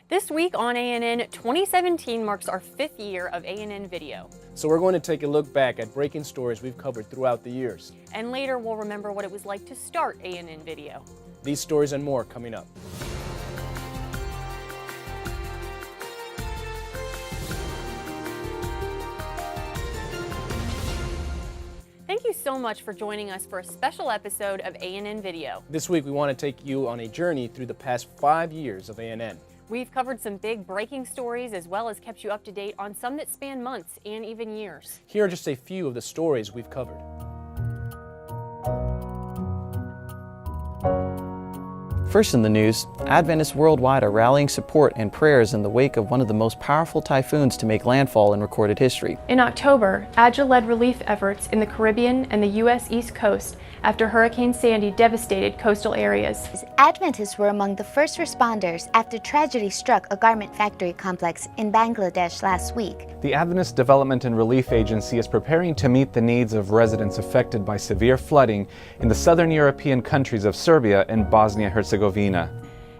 This week on ANN, 2017 marks our 5th year of ANN Video. So we're going to take a look back at breaking stories we've covered throughout the years. And later we'll remember what it was like to start ANN Video. These stories and more coming up. Thank you so much for joining us for a special episode of ANN Video. This week we want to take you on a journey through the past 5 years of ANN. We've covered some big breaking stories as well as kept you up to date on some that span months and even years. Here are just a few of the stories we've covered. First in the news, Adventists worldwide are rallying support and prayers in the wake of one of the most powerful typhoons to make landfall in recorded history. In October, ADGA led relief efforts in the Caribbean and the U.S. East Coast after Hurricane Sandy devastated coastal areas. Adventists were among the first responders after tragedy struck a garment factory complex in Bangladesh last week. The Adventist Development and Relief Agency is preparing to meet the needs of residents affected by severe flooding in the southern European countries of Serbia and Bosnia-Herzegovina.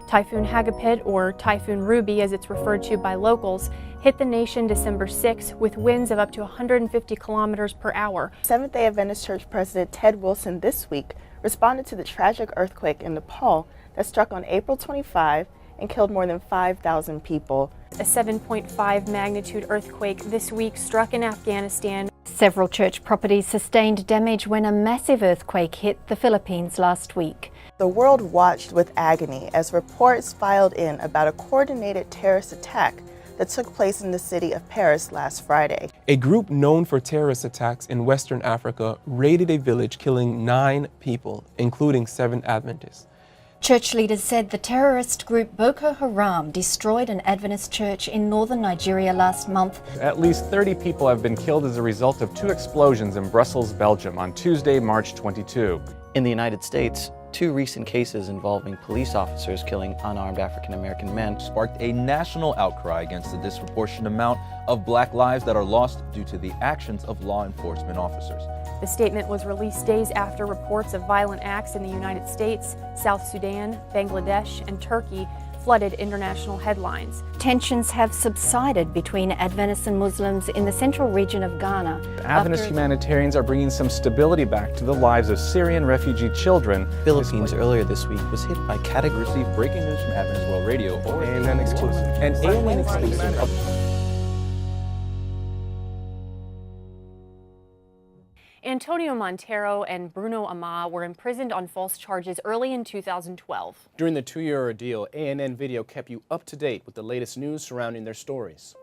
Typhoon Hagapit, or Typhoon Ruby as it's referred to by locals, hit the nation December 6 with winds of up to 150 kilometers per hour. Seventh-day Adventist Church President Ted Wilson this week responded to the tragic earthquake in Nepal that struck on April 25 and killed more than 5,000 people. A 7.5 magnitude earthquake this week struck in Afghanistan. Several church properties sustained damage when a massive earthquake hit the Philippines last week. The world watched with agony as reports filed in about a coordinated terrorist attack that took place in the city of Paris last Friday. A group known for terrorist attacks in Western Africa raided a village, killing 9 people, including 7 Adventists. Church leaders said the terrorist group Boko Haram destroyed an Adventist church in northern Nigeria last month. At least 30 people have been killed as a result of 2 explosions in Brussels, Belgium on Tuesday, March 22. In the United States, 2 recent cases involving police officers killing unarmed African-American men sparked a national outcry against the disproportionate amount of black lives that are lost due to the actions of law enforcement officers. The statement was released days after reports of violent acts in the United States, South Sudan, Bangladesh, and Turkey flooded international headlines. Tensions have subsided between Adventists and Muslims in the central region of Ghana. Adventist humanitarians are bringing some stability back to the lives of Syrian refugee children. Philippines earlier this week was hit by category. Receive breaking news from Adventist World Radio or ANN exclusive. And ANN exclusive. Antonio Montero and Bruno Ama were imprisoned on false charges early in 2012. During the 2-year ordeal, ANN Video kept you up to date with the latest news surrounding their stories.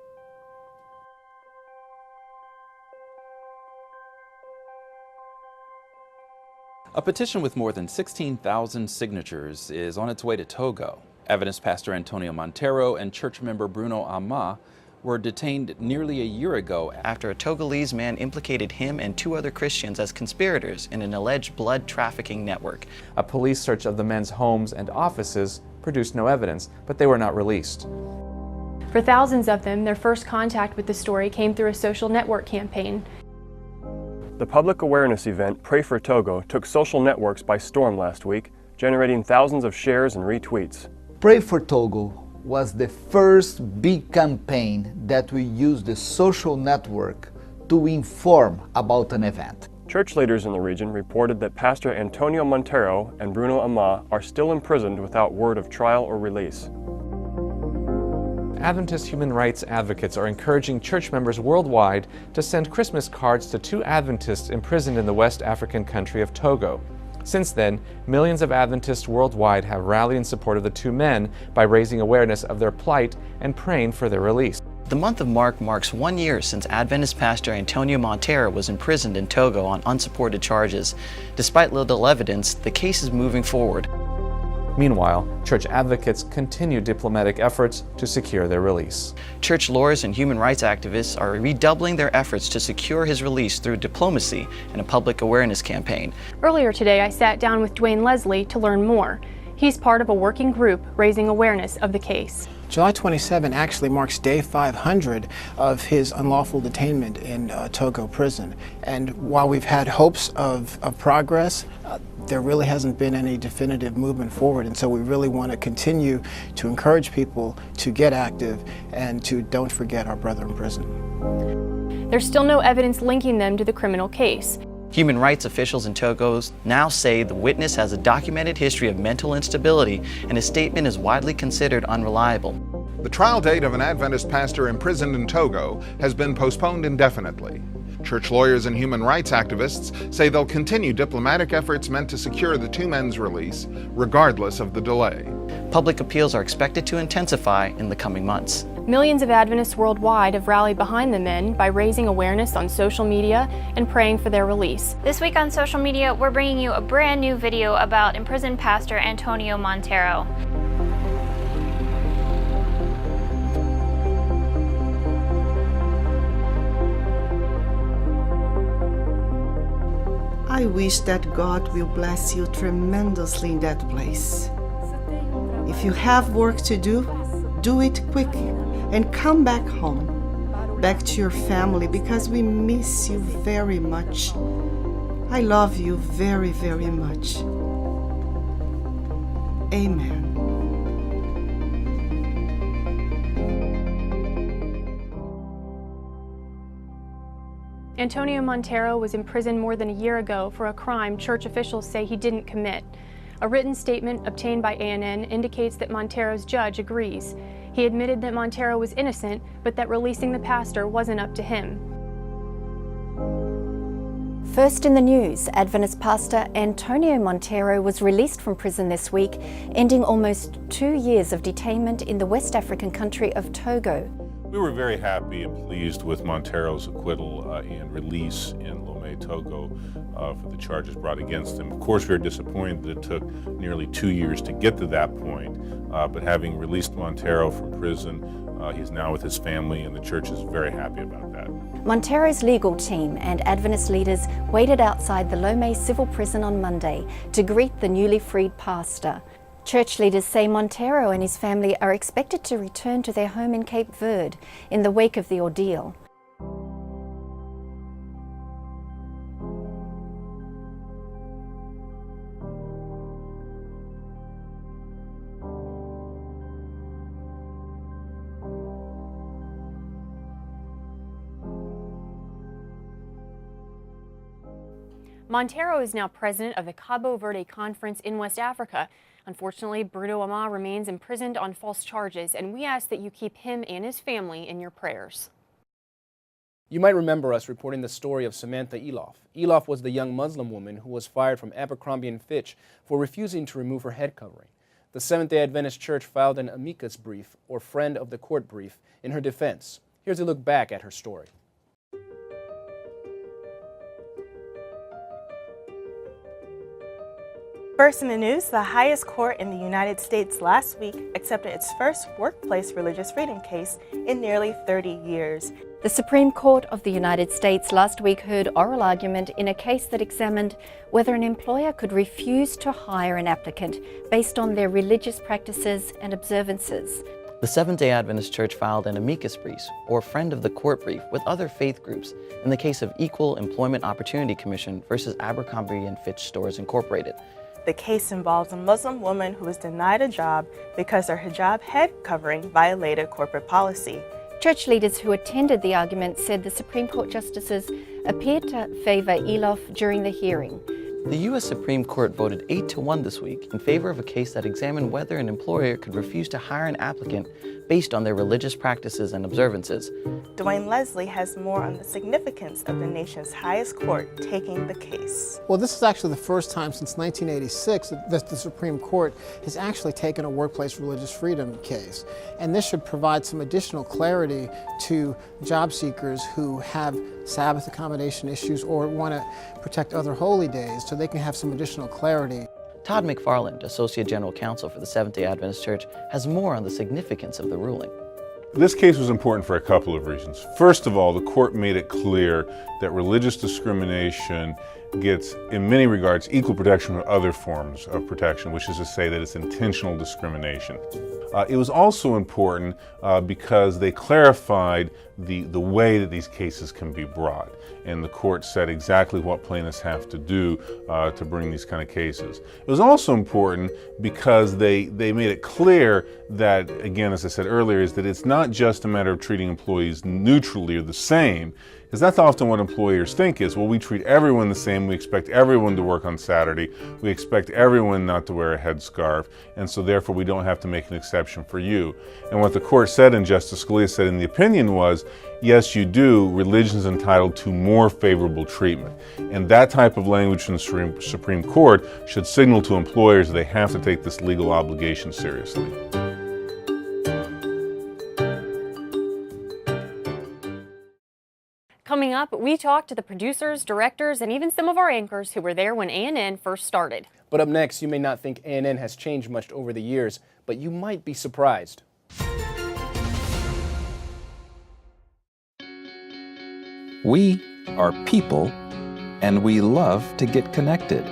A petition with more than 16,000 signatures is on its way to Togo. Adventist pastor Antonio Montero and church member Bruno Ama were detained nearly a year ago After a Togolese man implicated him and 2 other Christians as conspirators in an alleged blood trafficking network. A police search of the men's homes and offices produced no evidence, but they were not released. For thousands of them, their first contact with the story came through a social network campaign. The public awareness event Pray for Togo took social networks by storm last week, generating thousands of shares and retweets. Pray for Togo was the first big campaign that we used the social network to inform about an event. Church leaders in the region reported that Pastor Antonio Montero and Bruno Ama are still imprisoned without word of trial or release. Adventist human rights advocates are encouraging church members worldwide to send Christmas cards to 2 Adventists imprisoned in the West African country of Togo. Since then, millions of Adventists worldwide have rallied in support of the 2 men by raising awareness of their plight and praying for their release. The month of March marks 1 year since Adventist pastor Antonio Montero was imprisoned in Togo on unsupported charges. Despite little evidence, the case is moving forward. Meanwhile, church advocates continue diplomatic efforts to secure their release. Church lawyers and human rights activists are redoubling their efforts to secure his release through diplomacy and a public awareness campaign. Earlier today, I sat down with Dwayne Leslie to learn more. He's part of a working group raising awareness of the case. July 27 actually marks day 500 of his unlawful detainment in Togo prison. And while we've had hopes of progress, there really hasn't been any definitive movement forward. And so we really want to continue to encourage people to get active and to don't forget our brother in prison. There's still no evidence linking them to the criminal case. Human rights officials in Togo now say the witness has a documented history of mental instability and his statement is widely considered unreliable. The trial date of an Adventist pastor imprisoned in Togo has been postponed indefinitely. Church lawyers and human rights activists say they'll continue diplomatic efforts meant to secure the two men's release, regardless of the delay. Public appeals are expected to intensify in the coming months. Millions of Adventists worldwide have rallied behind the men by raising awareness on social media and praying for their release. This week on social media, we're bringing you a brand new video about imprisoned pastor Antonio Montero. I wish that God will bless you tremendously in that place. If you have work to do, do it quick and come back home, back to your family, because we miss you very much. I love you very, very much. Amen. Antonio Montero was imprisoned more than a year ago for a crime church officials say he didn't commit. A written statement obtained by ANN indicates that Montero's judge agrees. He admitted that Montero was innocent, but that releasing the pastor wasn't up to him. First in the news, Adventist pastor Antonio Montero was released from prison this week, ending almost 2 years of detainment in the West African country of Togo. We were very happy and pleased with Montero's acquittal and release in Lomé, Togo, for the charges brought against him. Of course, we were disappointed that it took nearly 2 years to get to that point, but having released Montero from prison, he's now with his family, and the church is very happy about that. Montero's legal team and Adventist leaders waited outside the Lomé civil prison on Monday to greet the newly freed pastor. Church leaders say Montero and his family are expected to return to their home in Cape Verde in the wake of the ordeal. Montero is now president of the Cabo Verde Conference in West Africa. Unfortunately, Bruno Ama remains imprisoned on false charges, and we ask that you keep him and his family in your prayers. You might remember us reporting the story of Samantha Eloff. Eloff was the young Muslim woman who was fired from Abercrombie & Fitch for refusing to remove her head covering. The Seventh-day Adventist Church filed an amicus brief, or friend of the court brief, in her defense. Here's a look back at her story. First in the news, the highest court in the United States last week accepted its first workplace religious freedom case in nearly 30 years. The Supreme Court of the United States last week heard oral argument in a case that examined whether an employer could refuse to hire an applicant based on their religious practices and observances. The Seventh-day Adventist Church filed an amicus brief, or friend of the court brief, with other faith groups in the case of Equal Employment Opportunity Commission versus Abercrombie & Fitch Stores Incorporated. The case involves a Muslim woman who was denied a job because her hijab head covering violated corporate policy. Church leaders who attended the argument said the Supreme Court justices appeared to favor Eloff during the hearing. The U.S. Supreme Court voted 8-1 this week in favor of a case that examined whether an employer could refuse to hire an applicant based on their religious practices and observances. Dwayne Leslie has more on the significance of the nation's highest court taking the case. Well, this is actually the first time since 1986 that the Supreme Court has actually taken a workplace religious freedom case. And this should provide some additional clarity to job seekers who have Sabbath accommodation issues or want to protect other holy days, so they can have some additional clarity. Todd McFarland, Associate General Counsel for the Seventh-day Adventist Church, has more on the significance of the ruling. This case was important for a couple of reasons. First of all, the court made it clear that religious discrimination gets, in many regards, equal protection with other forms of protection, which is to say that it's intentional discrimination. It was also important because they clarified the way that these cases can be brought. And the court said exactly what plaintiffs have to do to bring these kind of cases. It was also important because they made it clear that, again, as I said earlier, is that it's not just a matter of treating employees neutrally or the same, because that's often what employers think is, well, we treat everyone the same, we expect everyone to work on Saturday, we expect everyone not to wear a headscarf, and so therefore we don't have to make an exception for you. And what the court said, and Justice Scalia said in the opinion, was, yes, you do, religion is entitled to more favorable treatment. And that type of language from the Supreme Court should signal to employers that they have to take this legal obligation seriously. Coming up, we talked to the producers, directors, and even some of our anchors who were there when ANN first started. But up next, you may not think ANN has changed much over the years, but you might be surprised. We are people, and we love to get connected.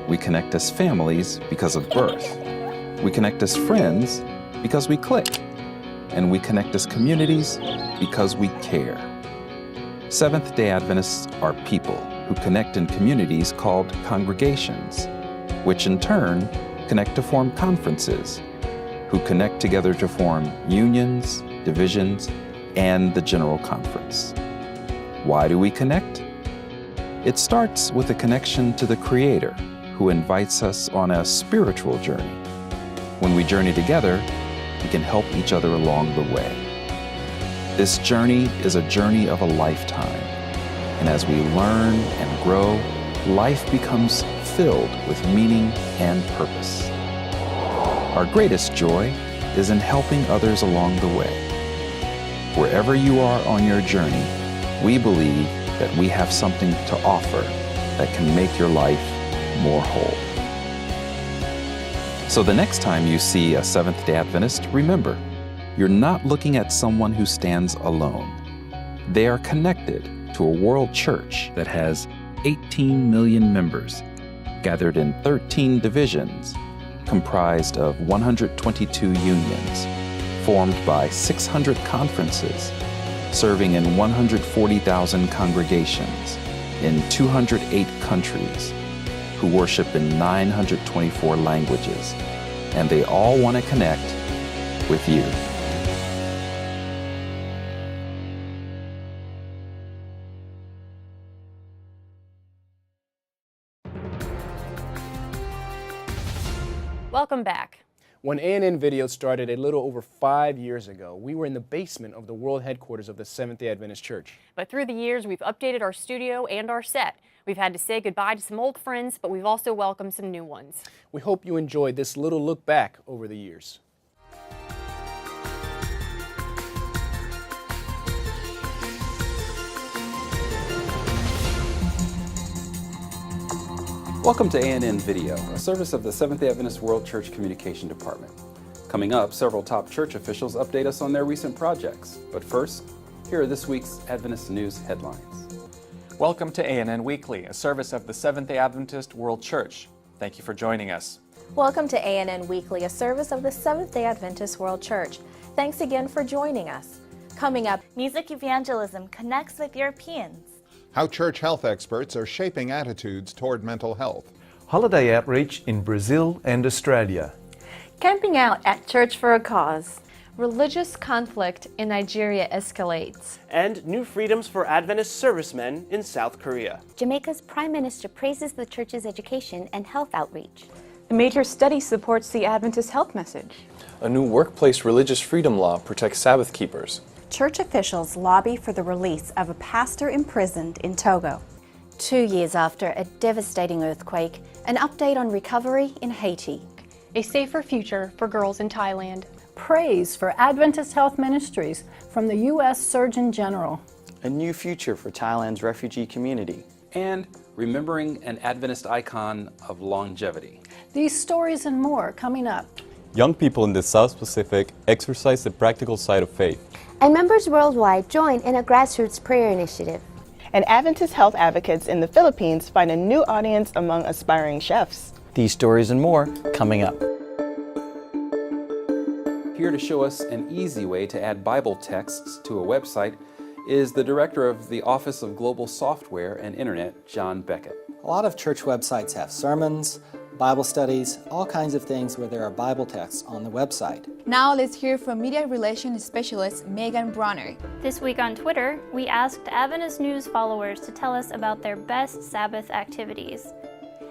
We connect as families because of birth. We connect as friends because we click. And we connect as communities because we care. Seventh-day Adventists are people who connect in communities called congregations, which in turn connect to form conferences, who connect together to form unions, divisions, and the General Conference. Why do we connect? It starts with a connection to the Creator, who invites us on a spiritual journey. When we journey together, we can help each other along the way. This journey is a journey of a lifetime, and as we learn and grow, life becomes filled with meaning and purpose. Our greatest joy is in helping others along the way. Wherever you are on your journey, we believe that we have something to offer that can make your life more whole. So the next time you see a Seventh-day Adventist, remember, you're not looking at someone who stands alone. They are connected to a world church that has 18 million members, gathered in 13 divisions, comprised of 122 unions, formed by 600 conferences, serving in 140,000 congregations in 208 countries, who worship in 924 languages, and they all want to connect with you. Welcome back. When ANN Video started a little over 5 years ago, we were in the basement of the world headquarters of the Seventh-day Adventist Church. But through the years, we've updated our studio and our set. We've had to say goodbye to some old friends, but we've also welcomed some new ones. We hope you enjoyed this little look back over the years. Welcome to ANN Video, a service of the Seventh-day Adventist World Church Communication Department. Coming up, several top church officials update us on their recent projects. But first, here are this week's Adventist News headlines. Welcome to ANN Weekly, a service of the Seventh-day Adventist World Church. Thank you for joining us. Welcome to ANN Weekly, a service of the Seventh-day Adventist World Church. Thanks again for joining us. Coming up, music evangelism connects with Europeans. How church health experts are shaping attitudes toward mental health. Holiday outreach in Brazil and Australia. Camping out at Church for a Cause. Religious conflict in Nigeria escalates. And new freedoms for Adventist servicemen in South Korea. Jamaica's Prime Minister praises the church's education and health outreach. A major study supports the Adventist health message. A new workplace religious freedom law protects Sabbath keepers. Church officials lobby for the release of a pastor imprisoned in Togo. 2 years after a devastating earthquake, an update on recovery in Haiti. A safer future for girls in Thailand. Praise for Adventist Health Ministries from the U.S. Surgeon General. A new future for Thailand's refugee community. And remembering an Adventist icon of longevity. These stories and more coming up. Young people in the South Pacific exercise the practical side of faith. And members worldwide join in a grassroots prayer initiative. And Adventist health advocates in the Philippines find a new audience among aspiring chefs. These stories and more coming up. Here to show us an easy way to add Bible texts to a website is the director of the Office of Global Software and Internet, John Beckett. A lot of church websites have sermons, Bible studies, all kinds of things where there are Bible texts on the website. Now let's hear from media relations specialist Megan Bronner. This week on Twitter, we asked Adventist News followers to tell us about their best Sabbath activities.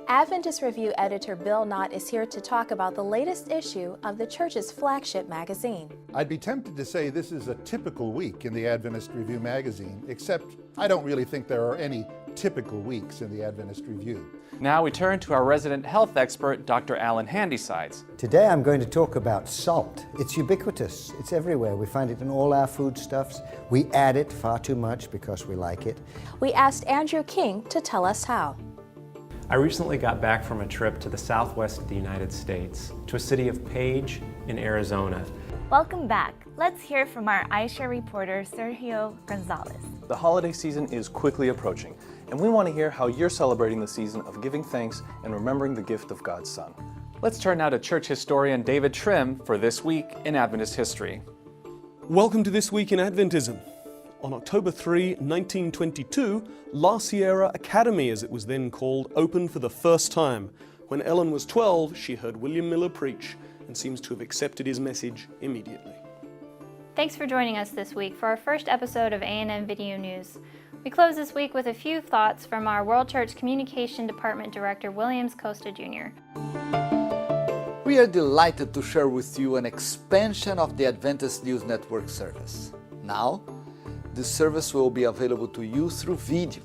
Adventist Review editor Bill Knott is here to talk about the latest issue of the church's flagship magazine. I'd be tempted to say this is a typical week in the Adventist Review magazine, except I don't really think there are any typical weeks in the Adventist Review. Now we turn to our resident health expert, Dr. Alan Handysides. Today I'm going to talk about salt. It's ubiquitous. It's everywhere. We find it in all our foodstuffs. We add it far too much because we like it. We asked Andrew King to tell us how. I recently got back from a trip to the southwest of the United States, to a city of Page in Arizona. Welcome back. Let's hear from our iShare reporter, Sergio Gonzalez. The holiday season is quickly approaching, and we want to hear how you're celebrating the season of giving thanks and remembering the gift of God's Son. Let's turn now to church historian David Trim for This Week in Adventist History. Welcome to This Week in Adventism. On October 3, 1922, La Sierra Academy, as it was then called, opened for the first time. When Ellen was 12, she heard William Miller preach and seems to have accepted his message immediately. Thanks for joining us this week for our first episode of ANN Video News. We close this week with a few thoughts from our World Church Communication Department Director, Williams Costa Jr. We are delighted to share with you an expansion of the Adventist News Network service. Now, this service will be available to you through video.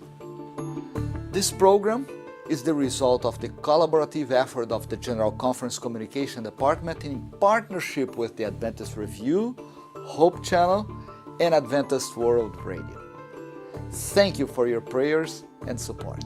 This program is the result of the collaborative effort of the General Conference Communication Department in partnership with the Adventist Review, Hope Channel, and Adventist World Radio. Thank you for your prayers and support.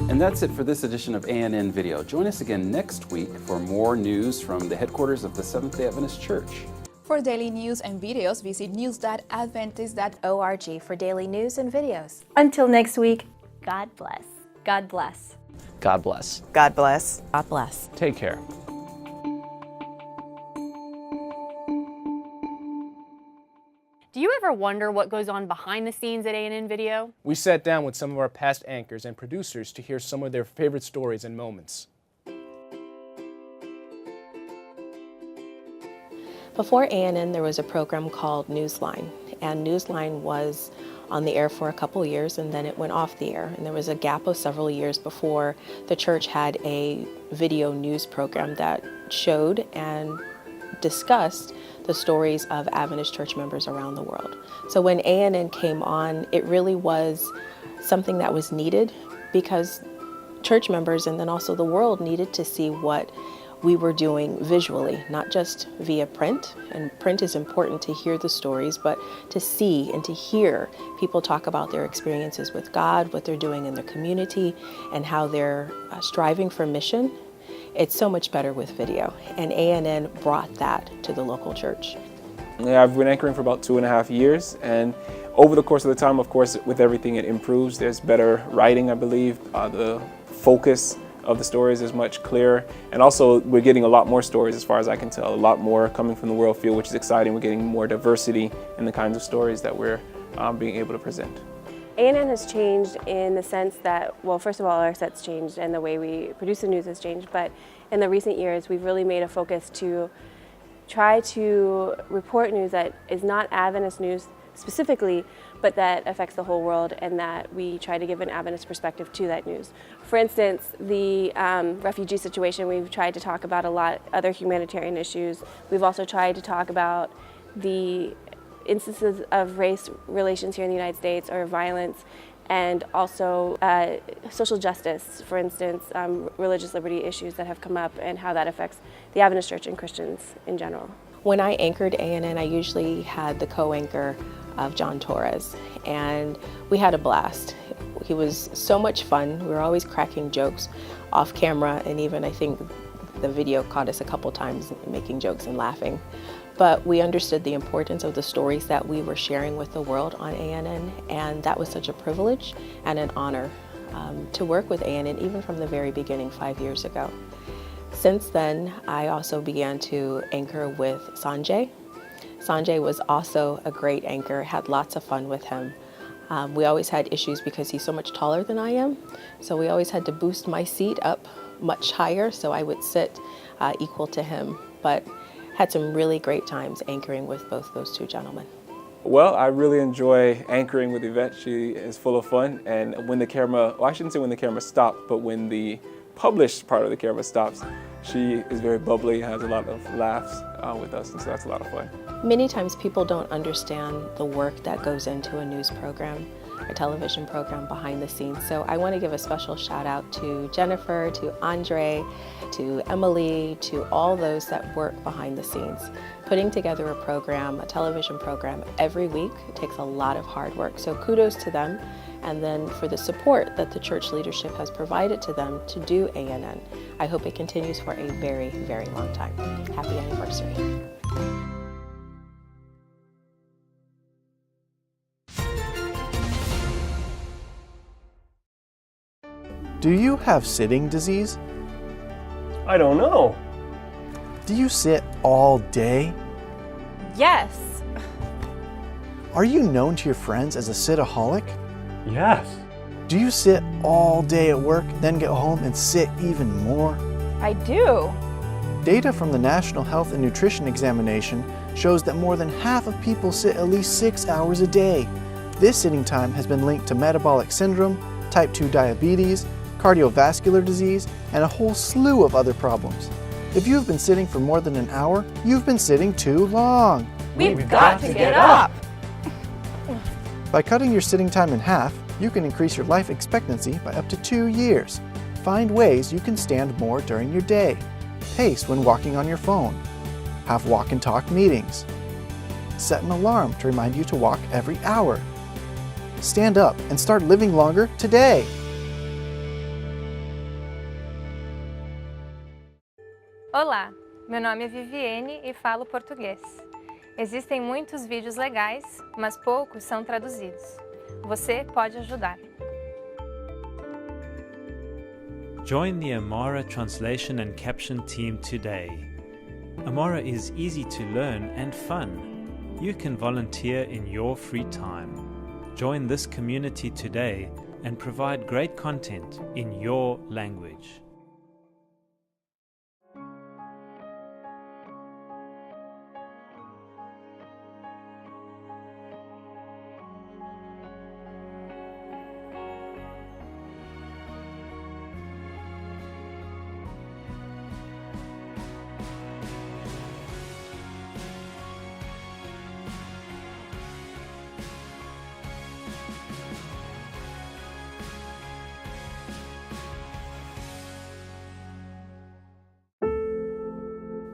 And that's it for this edition of ANN Video. Join us again next week for more news from the headquarters of the Seventh-day Adventist Church. For daily news and videos, visit news.adventist.org for daily news and videos. Until next week, God bless. God bless. God bless. God bless. God bless. Take care. Do you ever wonder what goes on behind the scenes at ANN Video? We sat down with some of our past anchors and producers to hear some of their favorite stories and moments. Before ANN, there was a program called Newsline, and Newsline was on the air for a couple years, and then it went off the air. And there was a gap of several years before the church had a video news program that showed and discussed the stories of Adventist church members around the world. So when ANN came on, it really was something that was needed because church members and then also the world needed to see what we were doing visually, not just via print. And print is important to hear the stories, but to see and to hear people talk about their experiences with God, what they're doing in their community, and how they're striving for mission. It's so much better with video, and ANN brought that to the local church. Yeah, I've been anchoring for about 2.5 years, and over the course of the time, of course, with everything it improves. There's better writing, I believe. The focus of the stories is much clearer, and also we're getting a lot more stories as far as I can tell, a lot more coming from the world field, which is exciting. We're getting more diversity in the kinds of stories that we're being able to present. ANN has changed in the sense that, well, first of all, our set's changed and the way we produce the news has changed, but in the recent years, we've really made a focus to try to report news that is not Adventist news specifically, but that affects the whole world, and that we try to give an Adventist perspective to that news. For instance, the refugee situation, we've tried to talk about a lot, other humanitarian issues. We've also tried to talk about the instances of race relations here in the United States or violence, and also social justice, for instance, religious liberty issues that have come up and how that affects the Adventist Church and Christians in general. When I anchored ANN, I usually had the co-anchor of John Torres, and we had a blast. He was so much fun. We were always cracking jokes off camera, and even I think the video caught us a couple times making jokes and laughing. But we understood the importance of the stories that we were sharing with the world on ANN, and that was such a privilege and an honor to work with ANN even from the very beginning 5 years ago. Since then, I also began to anchor with Sanjay. Sanjay was also a great anchor, had lots of fun with him. We always had issues because he's so much taller than I am, so we always had to boost my seat up much higher so I would sit equal to him, but had some really great times anchoring with both those two gentlemen. Well, I really enjoy anchoring with Yvette. She is full of fun, and when the camera, well, I shouldn't say when the camera stops, but when the published part of the camera stops, she is very bubbly, has a lot of laughs with us, and so that's a lot of fun. Many times people don't understand the work that goes into a news program, a television program behind the scenes. So I want to give a special shout out to Jennifer, to Andre, to Emily, to all those that work behind the scenes. Putting together a program, a television program every week takes a lot of hard work. So kudos to them. And then for the support that the church leadership has provided to them to do ANN. I hope it continues for a very, very long time. Happy anniversary. Do you have sitting disease? I don't know. Do you sit all day? Yes. Are you known to your friends as a sitaholic? Yes. Do you sit all day at work, then get home and sit even more? I do. Data from the National Health and Nutrition Examination shows that more than half of people sit at least 6 hours a day. This sitting time has been linked to metabolic syndrome, type 2 diabetes, cardiovascular disease, and a whole slew of other problems. If you've been sitting for more than an hour, you've been sitting too long. We've got to get up. By cutting your sitting time in half, you can increase your life expectancy by up to 2 years. Find ways you can stand more during your day. Pace when walking on your phone. Have walk and talk meetings. Set an alarm to remind you to walk every hour. Stand up and start living longer today. Olá, meu nome é Viviane e falo português. Existem muitos vídeos legais, mas poucos são traduzidos. Você pode ajudar. Join the Amora translation and caption team today. Amora is easy to learn and fun. You can volunteer in your free time. Join this community today and provide great content in your language.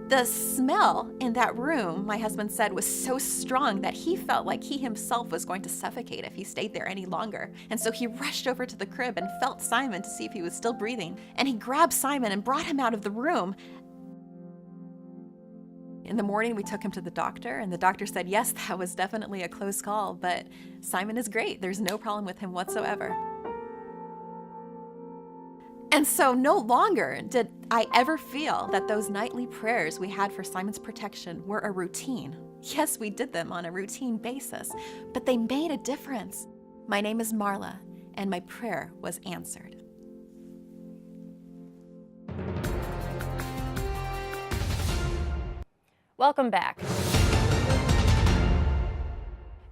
The smell in that room, my husband said, was so strong that he felt like he himself was going to suffocate if he stayed there any longer. And so he rushed over to the crib and felt Simon to see if he was still breathing. And he grabbed Simon and brought him out of the room. In the morning, we took him to the doctor, and the doctor said, yes, that was definitely a close call, but Simon is great. There's no problem with him whatsoever. And so no longer did I ever feel that those nightly prayers we had for Simon's protection were a routine. Yes, we did them on a routine basis, but they made a difference. My name is Marla, and my prayer was answered. Welcome back.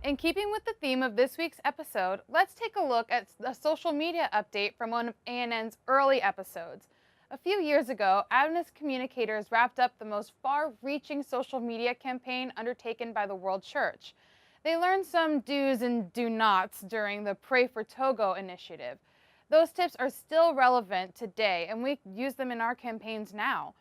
In keeping with the theme of this week's episode, let's take a look at a social media update from one of ANN's early episodes. A few years ago, Adventist communicators wrapped up the most far-reaching social media campaign undertaken by the World Church. They learned some do's and do-nots during the Pray for Togo initiative. Those tips are still relevant today, and we use them in our campaigns now.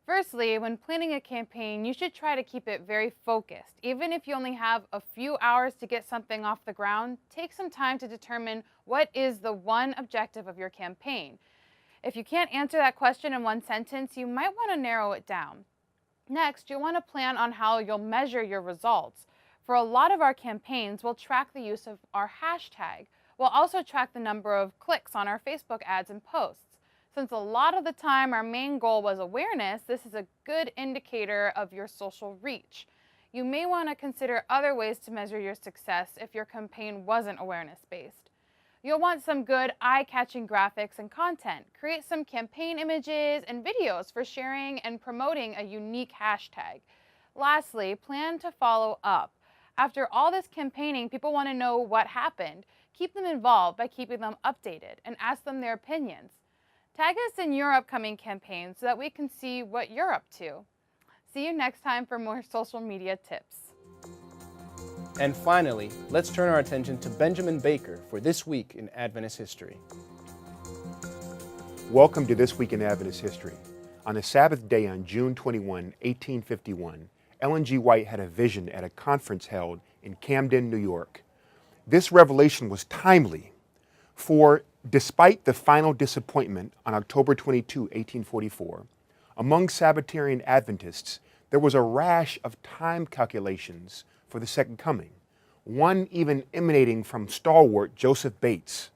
Firstly, when planning a campaign, you should try to keep it very focused. Even if you only have a few hours to get something off the ground, take some time to determine what is the one objective of your campaign. If you can't answer that question in one sentence, you might want to narrow it down. Next, you'll want to plan on how you'll measure your results. For a lot of our campaigns, we'll track the use of our hashtag. We'll also track the number of clicks on our Facebook ads and posts. Since a lot of the time our main goal was awareness, this is a good indicator of your social reach. You may want to consider other ways to measure your success if your campaign wasn't awareness-based. You'll want some good eye-catching graphics and content. Create some campaign images and videos for sharing and promoting a unique hashtag. Lastly, plan to follow up. After all this campaigning, people want to know what happened. Keep them involved by keeping them updated and ask them their opinions. Tag us in your upcoming campaigns so that we can see what you're up to. See you next time for more social media tips. And finally, let's turn our attention to Benjamin Baker for This Week in Adventist History. Welcome to This Week in Adventist History. On a Sabbath day on June 21, 1851, Ellen G. White had a vision at a conference held in Camden, New York. This revelation was timely, for despite the final disappointment on October 22, 1844, among Sabbatarian Adventists, there was a rash of time calculations for the second coming, one even emanating from stalwart Joseph Bates.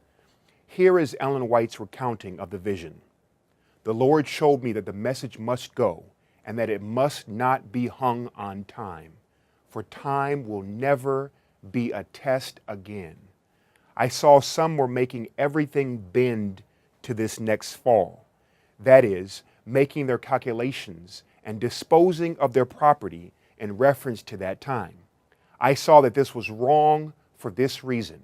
Here is Ellen White's recounting of the vision. The Lord showed me that the message must go, and that it must not be hung on time, for time will never be a test again. I saw some were making everything bend to this next fall. That is, making their calculations and disposing of their property in reference to that time. I saw that this was wrong for this reason.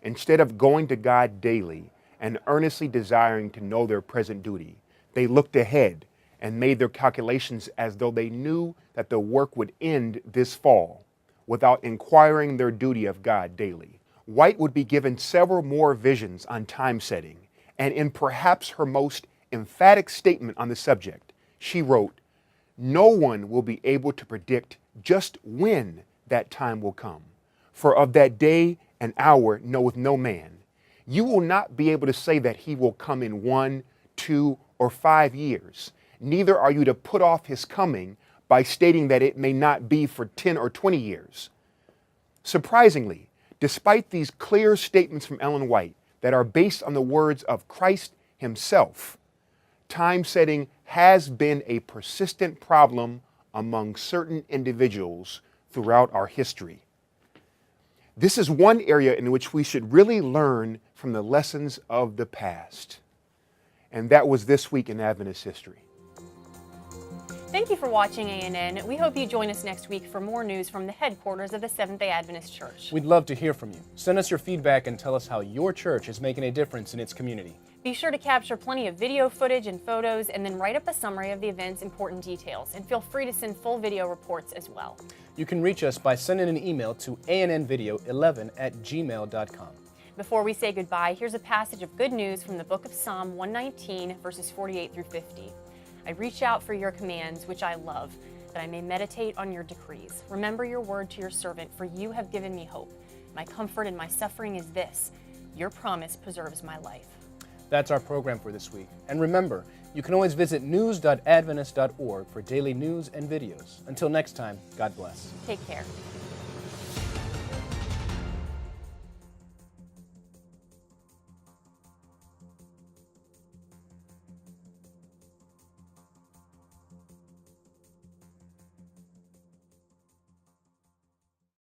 Instead of going to God daily and earnestly desiring to know their present duty, they looked ahead and made their calculations as though they knew that the work would end this fall without inquiring their duty of God daily. White would be given several more visions on time setting, and in perhaps her most emphatic statement on the subject, she wrote, "No one will be able to predict just when that time will come, for of that day and hour knoweth no man. You will not be able to say that he will come in 1, 2, or 5 years. Neither are you to put off his coming by stating that it may not be for 10 or 20 years. Surprisingly, despite these clear statements from Ellen White that are based on the words of Christ himself, time setting has been a persistent problem among certain individuals throughout our history. This is one area in which we should really learn from the lessons of the past. And that was This Week in Adventist History. Thank you for watching ANN. We hope you join us next week for more news from the headquarters of the Seventh-day Adventist Church. We'd love to hear from you. Send us your feedback and tell us how your church is making a difference in its community. Be sure to capture plenty of video footage and photos, and then write up a summary of the event's important details. And feel free to send full video reports as well. You can reach us by sending an email to annvideo11@gmail.com. Before we say goodbye, here's a passage of good news from the book of Psalm 119, verses 48 through 50. I reach out for your commands, which I love, that I may meditate on your decrees. Remember your word to your servant, for you have given me hope. My comfort in my suffering is this: your promise preserves my life. That's our program for this week. And remember, you can always visit news.adventist.org for daily news and videos. Until next time, God bless. Take care.